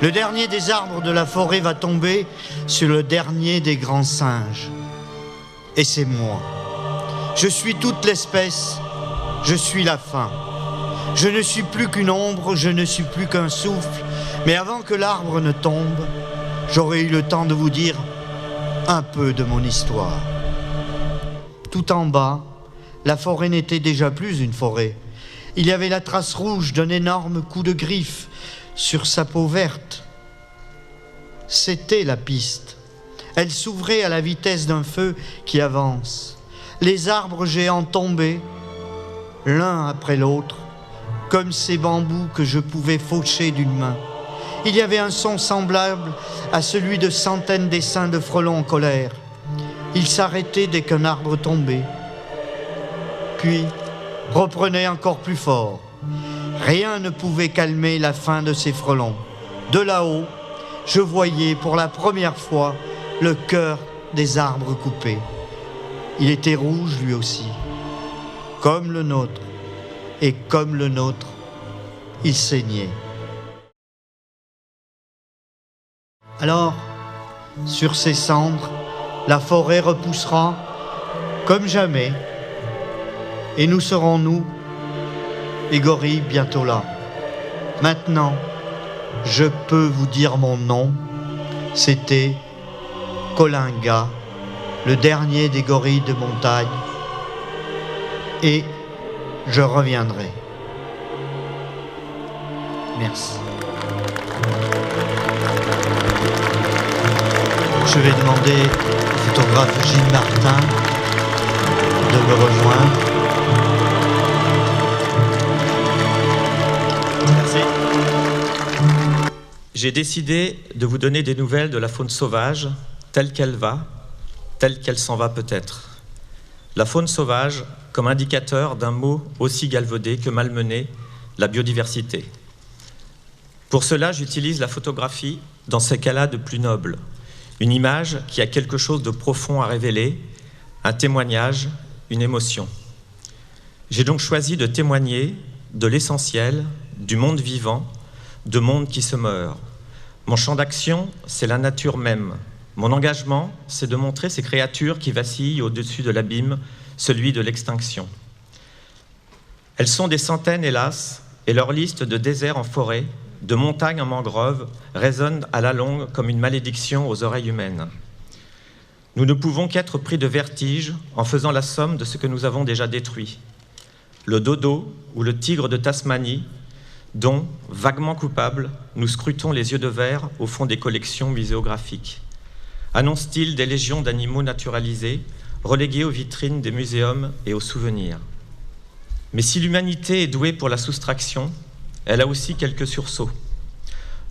Le dernier des arbres de la forêt va tomber sur le dernier des grands singes. Et c'est moi. Je suis toute l'espèce, je suis la fin. Je ne suis plus qu'une ombre, je ne suis plus qu'un souffle. Mais avant que l'arbre ne tombe, j'aurai eu le temps de vous dire un peu de mon histoire. Tout en bas, la forêt n'était déjà plus une forêt. Il y avait la trace rouge d'un énorme coup de griffe sur sa peau verte. C'était la piste. Elle s'ouvrait à la vitesse d'un feu qui avance. Les arbres géants tombaient, l'un après l'autre, comme ces bambous que je pouvais faucher d'une main. Il y avait un son semblable à celui de centaines d'essaims de frelons en colère. Ils s'arrêtaient dès qu'un arbre tombait, puis reprenaient encore plus fort. Rien ne pouvait calmer la faim de ces frelons. De là-haut, je voyais pour la première fois le cœur des arbres coupés. Il était rouge lui aussi, comme le nôtre, et comme le nôtre, il saignait. Alors, sur ces cendres, la forêt repoussera comme jamais, et nous serons, nous, les gorilles, bientôt là. Maintenant, je peux vous dire mon nom, c'était Kolinga, le dernier des gorilles de montagne, et je reviendrai. Merci. Je vais demander au photographe Gilles Martin de me rejoindre. Merci. J'ai décidé de vous donner des nouvelles de la faune sauvage, telle qu'elle va, telle qu'elle s'en va peut-être. La faune sauvage comme indicateur d'un mot aussi galvaudé que malmené, la biodiversité. Pour cela, j'utilise la photographie dans ce qu'elle a de plus noble. Une image qui a quelque chose de profond à révéler, un témoignage, une émotion. J'ai donc choisi de témoigner de l'essentiel, du monde vivant, de monde qui se meurt. Mon champ d'action, c'est la nature même. Mon engagement, c'est de montrer ces créatures qui vacillent au-dessus de l'abîme, celui de l'extinction. Elles sont des centaines, hélas, et leur liste de déserts en forêt, de montagnes en mangroves, résonne à la longue comme une malédiction aux oreilles humaines. Nous ne pouvons qu'être pris de vertige en faisant la somme de ce que nous avons déjà détruit. Le dodo ou le tigre de Tasmanie, dont, vaguement coupables, nous scrutons les yeux de verre au fond des collections muséographiques. Annonce-t-il des légions d'animaux naturalisés, relégués aux vitrines des muséums et aux souvenirs. Mais si l'humanité est douée pour la soustraction, elle a aussi quelques sursauts.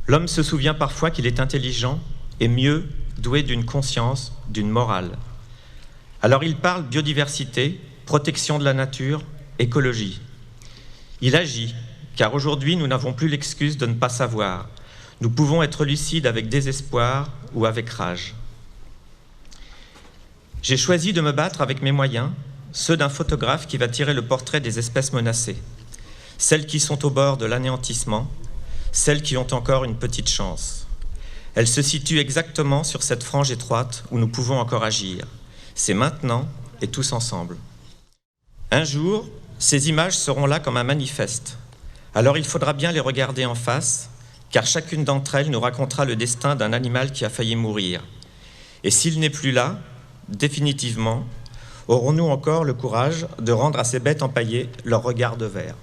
L'homme se souvient parfois qu'il est intelligent et mieux doué d'une conscience, d'une morale. Alors il parle biodiversité, protection de la nature, écologie. Il agit, car aujourd'hui nous n'avons plus l'excuse de ne pas savoir. Nous pouvons être lucides avec désespoir ou avec rage. J'ai choisi de me battre avec mes moyens, ceux d'un photographe qui va tirer le portrait des espèces menacées. Celles qui sont au bord de l'anéantissement, celles qui ont encore une petite chance. Elles se situent exactement sur cette frange étroite où nous pouvons encore agir. C'est maintenant et tous ensemble. Un jour, ces images seront là comme un manifeste. Alors il faudra bien les regarder en face, car chacune d'entre elles nous racontera le destin d'un animal qui a failli mourir. Et s'il n'est plus là, définitivement, aurons-nous encore le courage de rendre à ces bêtes empaillées leur regard de verre ?